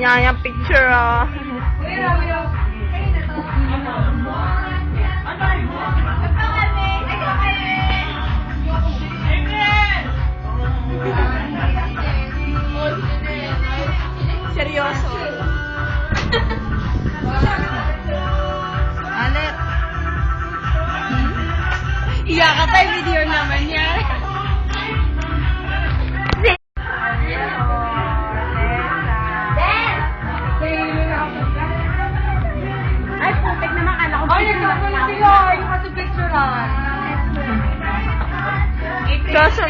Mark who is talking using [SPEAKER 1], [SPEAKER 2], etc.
[SPEAKER 1] Inayang picture, ah. Seryoso.
[SPEAKER 2] Alet. Iyak ka tayo, video naman yan.
[SPEAKER 3] Ay, putik naman. Kala ko.
[SPEAKER 2] Ay, nagkakaroon sila. Yung kasi picturean.
[SPEAKER 1] Kaso,